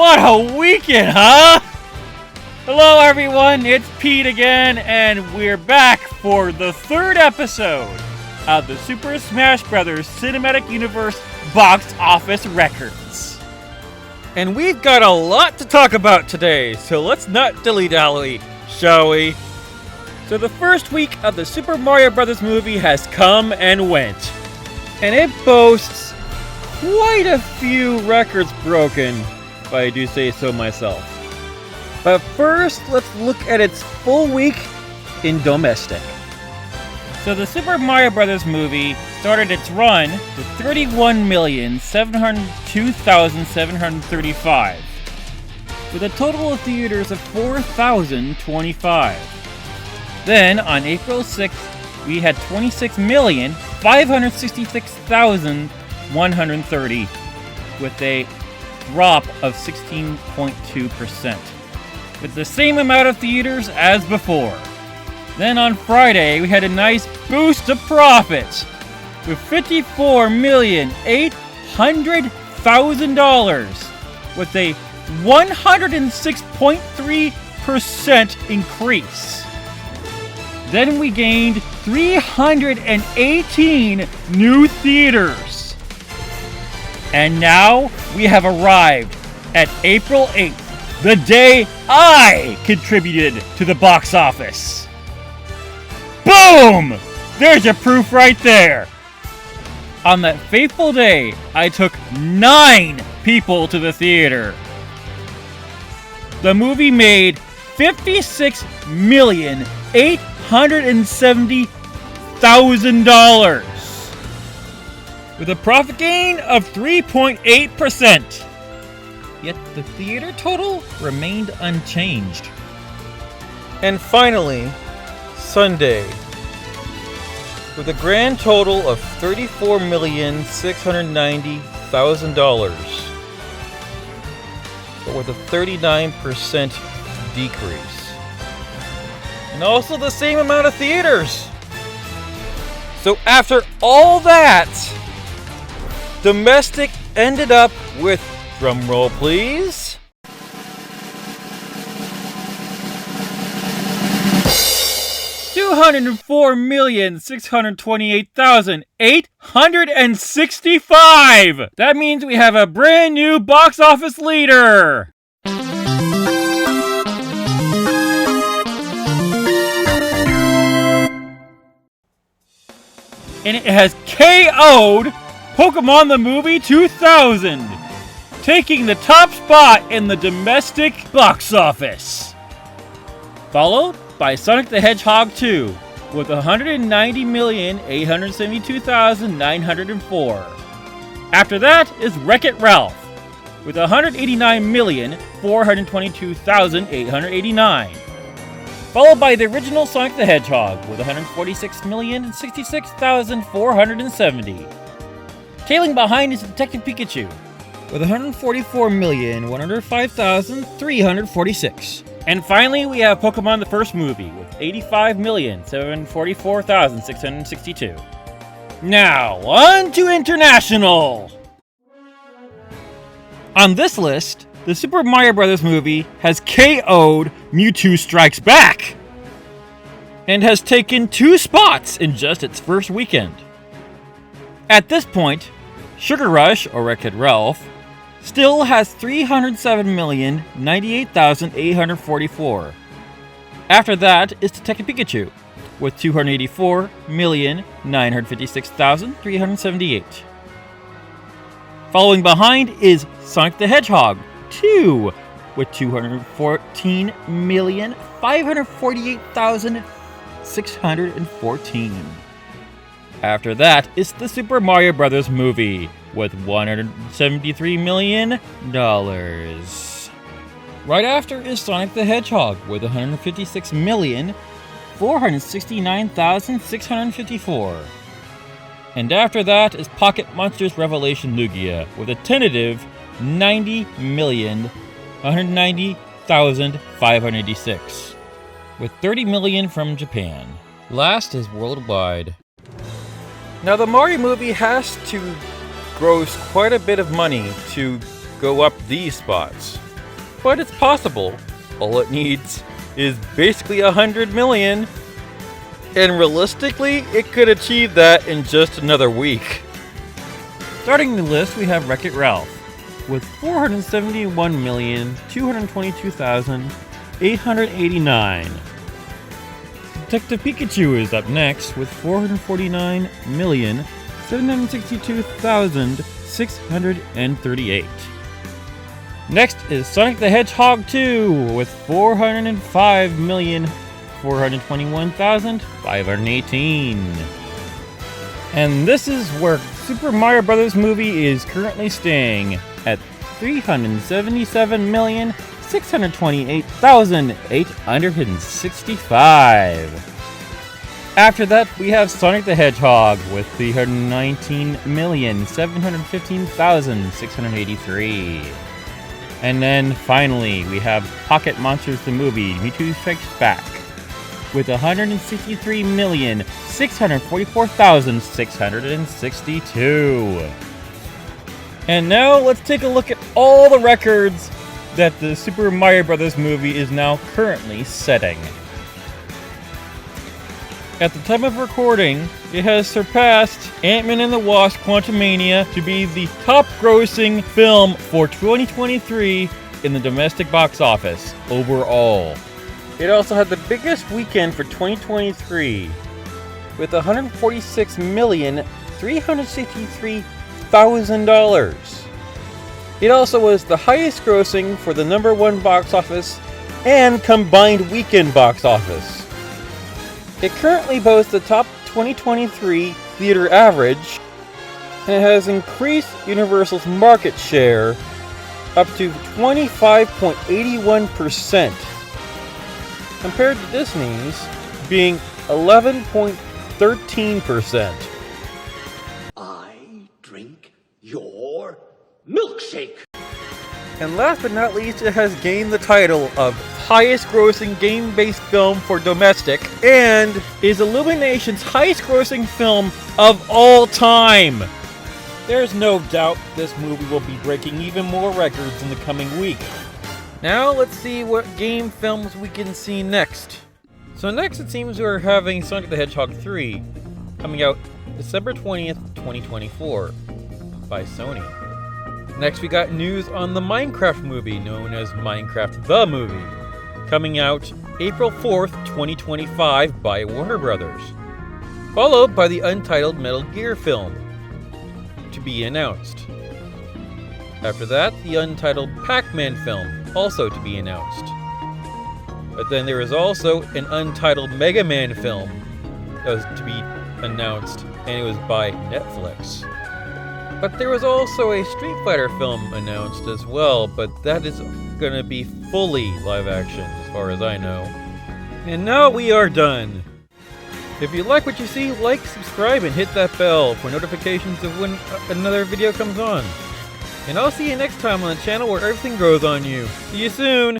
What a weekend, huh? Hello everyone, it's Pete again, and we're back for the third episode of the Super Smash Bros. Cinematic Universe box office records. And we've got a lot to talk about today, so let's not dilly-dally, shall we? So the first week of the Super Mario Bros. Movie has come and went, and it boasts quite a few records broken, if I do say so myself. But first, let's look at its full week in domestic. So the Super Mario Bros. Movie started its run to 31,702,735, with a total of theaters of 4,025. Then, on April 6th, we had 26,566,130, with a drop of 16.2%, with the same amount of theaters as before. Then on Friday, we had a nice boost of profits, with $54,800,000, with a 106.3% increase. Then we gained 318 new theaters. And now we have arrived at April 8th, the day I contributed to the box office. Boom! There's your proof right there. On that fateful day, I took 9 people to the theater. The movie made $56,870,000, with a profit gain of 3.8%. Yet the theater total remained unchanged. And finally, Sunday, with a grand total of $34,690,000, but with a 39% decrease. And also the same amount of theaters. So after all that, domestic ended up with, drum roll please, $204,628,865. That means we have a brand new box office leader. And it has KO'd Pokemon the Movie 2000, taking the top spot in the domestic box office. Followed by Sonic the Hedgehog 2 with 190,872,904. After that is Wreck-It Ralph with 189,422,889. Followed by the original Sonic the Hedgehog with 146,066,470. Tailing behind is Detective Pikachu with 144,105,346. And finally, we have Pokemon the First Movie with 85,744,662. Now, on to international! On this list, the Super Mario Bros. Movie has KO'd Mewtwo Strikes Back, and has taken 2 spots in just its first weekend. At this point, Sugar Rush, or Wreck-It Ralph, still has 307,098,844. After that is Detective Pikachu with 284,956,378. Following behind is Sonic the Hedgehog 2 with 214,548,614. After that is the Super Mario Bros. Movie with $173 million. Right after is Sonic the Hedgehog with 156,469,654. And after that is Pocket Monsters Revelation Lugia with a tentative 90,190,586, with 30 million from Japan. Last is worldwide. Now the Mario movie has to gross quite a bit of money to go up these spots. but it's possible. All it needs is basically 100 million, and realistically, it could achieve that in just another week. Starting the list, we have Wreck-It Ralph with 471,222,889. Detective Pikachu is up next with 449,762,638. Next is Sonic the Hedgehog 2 with 405,421,518. And this is where Super Mario Bros. Movie is currently staying at 377,628,865. After that, we have Sonic the Hedgehog with 319,715,683. And then finally, we have Pocket Monsters the Movie, Mewtwo Strikes Back, with 163,644,662. And now let's take a look at all the records that the Super Mario Bros. Movie is now currently setting. At the time of recording, it has surpassed Ant-Man and the Wasp: Quantumania to be the top-grossing film for 2023 in the domestic box office overall. It also had the biggest weekend for 2023 with $146,363,000. It also was the highest grossing for the number one box office and combined weekend box office. It currently boasts the top 2023 theater average, and it has increased Universal's market share up to 25.81%, compared to Disney's being 11.13%. I drink your milkshake. And last but not least, it has gained the title of highest grossing game-based film for domestic and is Illumination's highest grossing film of all time. There's no doubt this movie will be breaking even more records in the coming week. Now let's see what game films we can see next. So next it seems we're having Sonic the Hedgehog 3 coming out December 20th, 2024 by Sony. Next we got news on the Minecraft movie known as Minecraft the Movie, coming out April 4th, 2025 by Warner Brothers, followed by the untitled Metal Gear film to be announced. After that, the untitled Pac-Man film also to be announced. But then there is also an untitled Mega Man film that was to be announced, and it was by Netflix. But there was also a Street Fighter film announced as well, but that is going to be fully live action as far as I know. And now we are done. If you like what you see, like, subscribe, and hit that bell for notifications of when another video comes on. And I'll see you next time on the channel where everything grows on you. See you soon!